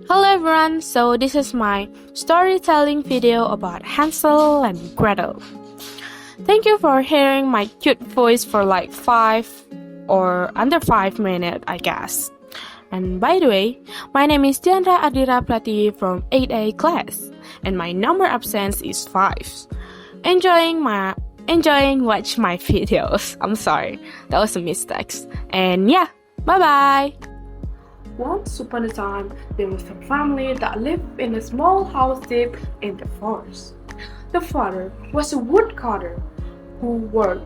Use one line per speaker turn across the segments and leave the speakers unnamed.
Hello everyone, so this is my storytelling video about Hansel and Gretel. Thank you for hearing my cute voice for like 5 or under 5 minutes, I guess. And by the way, my name is Diandra Ardira Pratiwi from 8A class, and my number absence is 5. Enjoying watch my videos. I'm sorry, that was a mistake. And yeah, bye bye.
Once upon a time, there was a family that lived in a small house deep in the forest. The father was a woodcutter who worked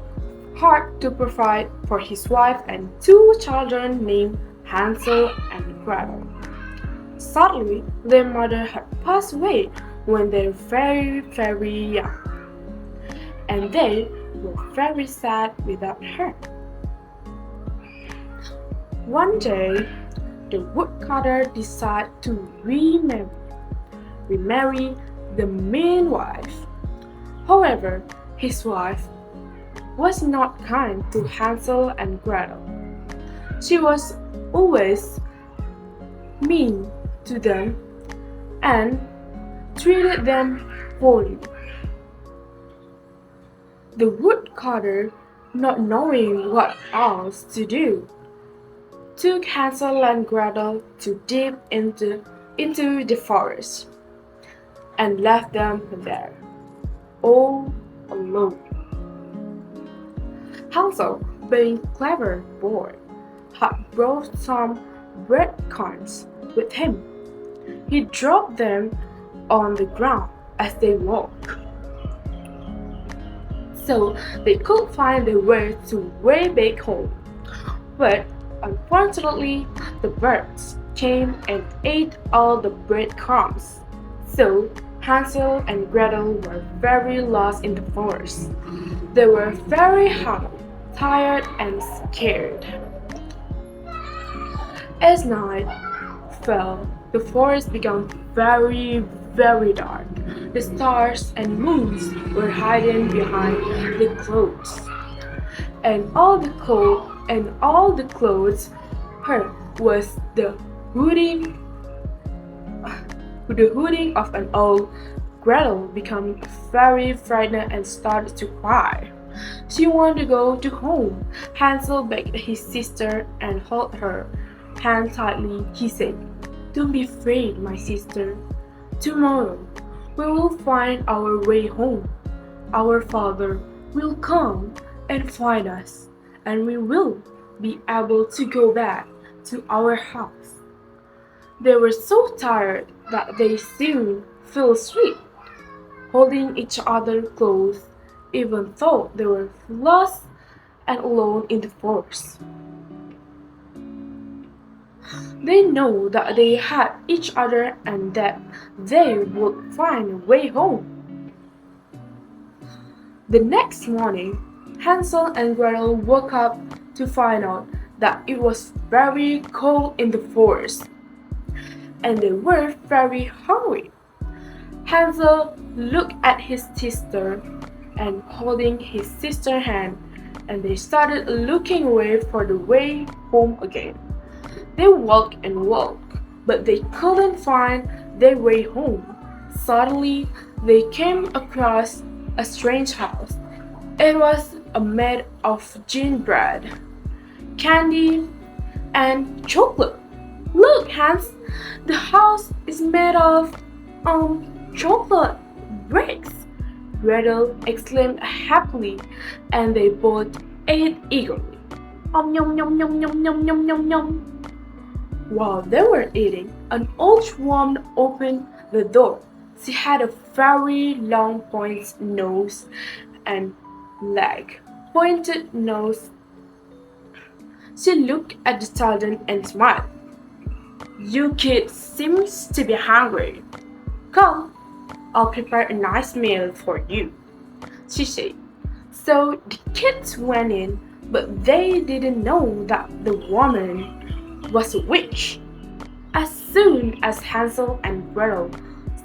hard to provide for his wife and 2 children named Hansel and Gretel. Sadly, their mother had passed away when they were very young, and they were very sad without her. One day, the woodcutter decided to remarry the mean wife. However, his wife was not kind to Hansel and Gretel. She was always mean to them and treated them poorly. The woodcutter, not knowing what else to do, took Hansel and Gretel to deep into the forest and left them there, all alone. Hansel, being a clever boy, had brought some breadcrumbs with him. He dropped them on the ground as they walked, so they could find their way back home. But unfortunately, the birds came and ate all the breadcrumbs. So Hansel and Gretel were very lost in the forest. They were very hungry, tired, and scared. As night fell, the forest became very dark. The stars and moons were hiding behind the clouds, and all the clouds heard was the hooting of an owl. Gretel became very frightened and started to cry. She wanted to go to home. Hansel begged his sister and held her hand tightly. He said, "Don't be afraid, my sister. Tomorrow we will find our way home. Our father will come and find us, and we will be able to go back to our house." They were so tired that they soon fell asleep, holding each other close, even though they were lost and alone in the forest. They know that they had each other and that they would find a way home. The next morning, Hansel and Gretel woke up to find out that it was very cold in the forest, and they were very hungry. Hansel looked at his sister and holding his sister's hand, and they started looking away for the way home again. They walked and walked, but they couldn't find their way home. Suddenly, they came across a strange house. It was made of gingerbread, candy, and chocolate. "Look, Hans, the house is made of chocolate bricks," Gretel exclaimed happily, and they both ate eagerly. Yum yum yum yum yum yum yum yum. While they were eating, an old woman opened the door. She had a very long pointed nose and pointed nose. She looked at the children and smiled. "You kids seem to be hungry. Come, I'll prepare a nice meal for you," she said. So the kids went in, but they didn't know that the woman was a witch. As soon as Hansel and Gretel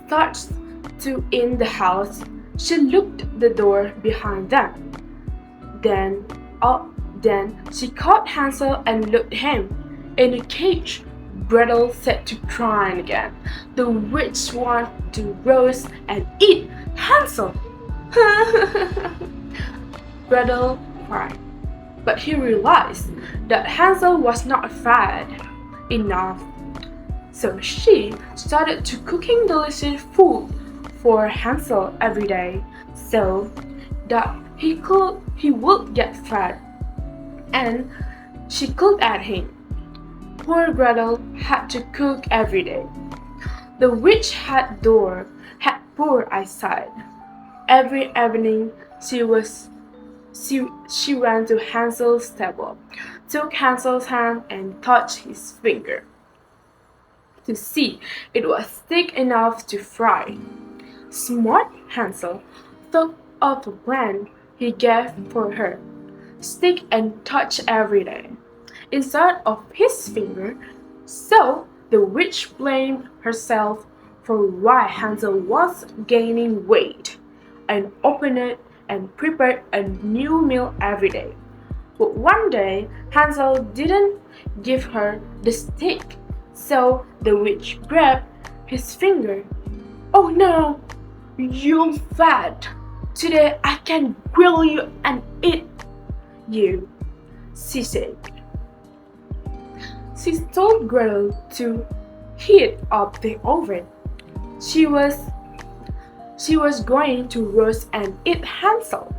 started to in the house, she locked the door behind them. Then she caught Hansel and locked him in a cage Gretel said to crying again. The witch wanted to roast and eat Hansel. Gretel cried, but he realized that Hansel was not fat enough. So she started to cooking delicious food for Hansel every day so that he would get fat. And she cooked at him. Poor Gretel had to cook every day. The witch had poor eyesight. Every evening she ran to Hansel's table, took Hansel's hand and touched his finger to see it was thick enough to fry. Smart Hansel thought of a plan he gave for her. Stick and touch every day instead of his finger, so the witch blamed herself for why Hansel was gaining weight and opened it and prepared a new meal every day. But one day Hansel didn't give her the stick, so the witch grabbed his finger. "Oh no, you're fat! Today I can grill you and eat you," she said. She told Gretel to heat up the oven. She was going to roast and eat Hansel.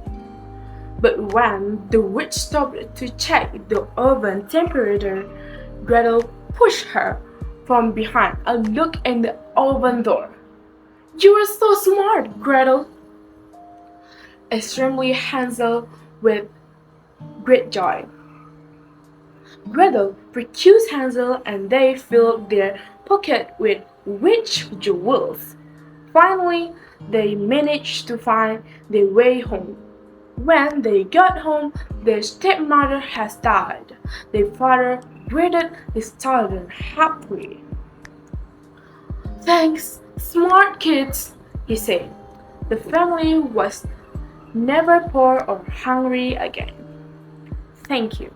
But when the witch stopped to check the oven temperature, Gretel pushed her from behind and looked in the oven door. "You are so smart, Gretel!" Extremely Hansel with great joy. Gretel refused Hansel and they filled their pocket with rich jewels. Finally, they managed to find their way home. When they got home, their stepmother has died. Their father greeted his children happily. "Thanks, smart kids," he said. The family was never poor or hungry again. Thank you.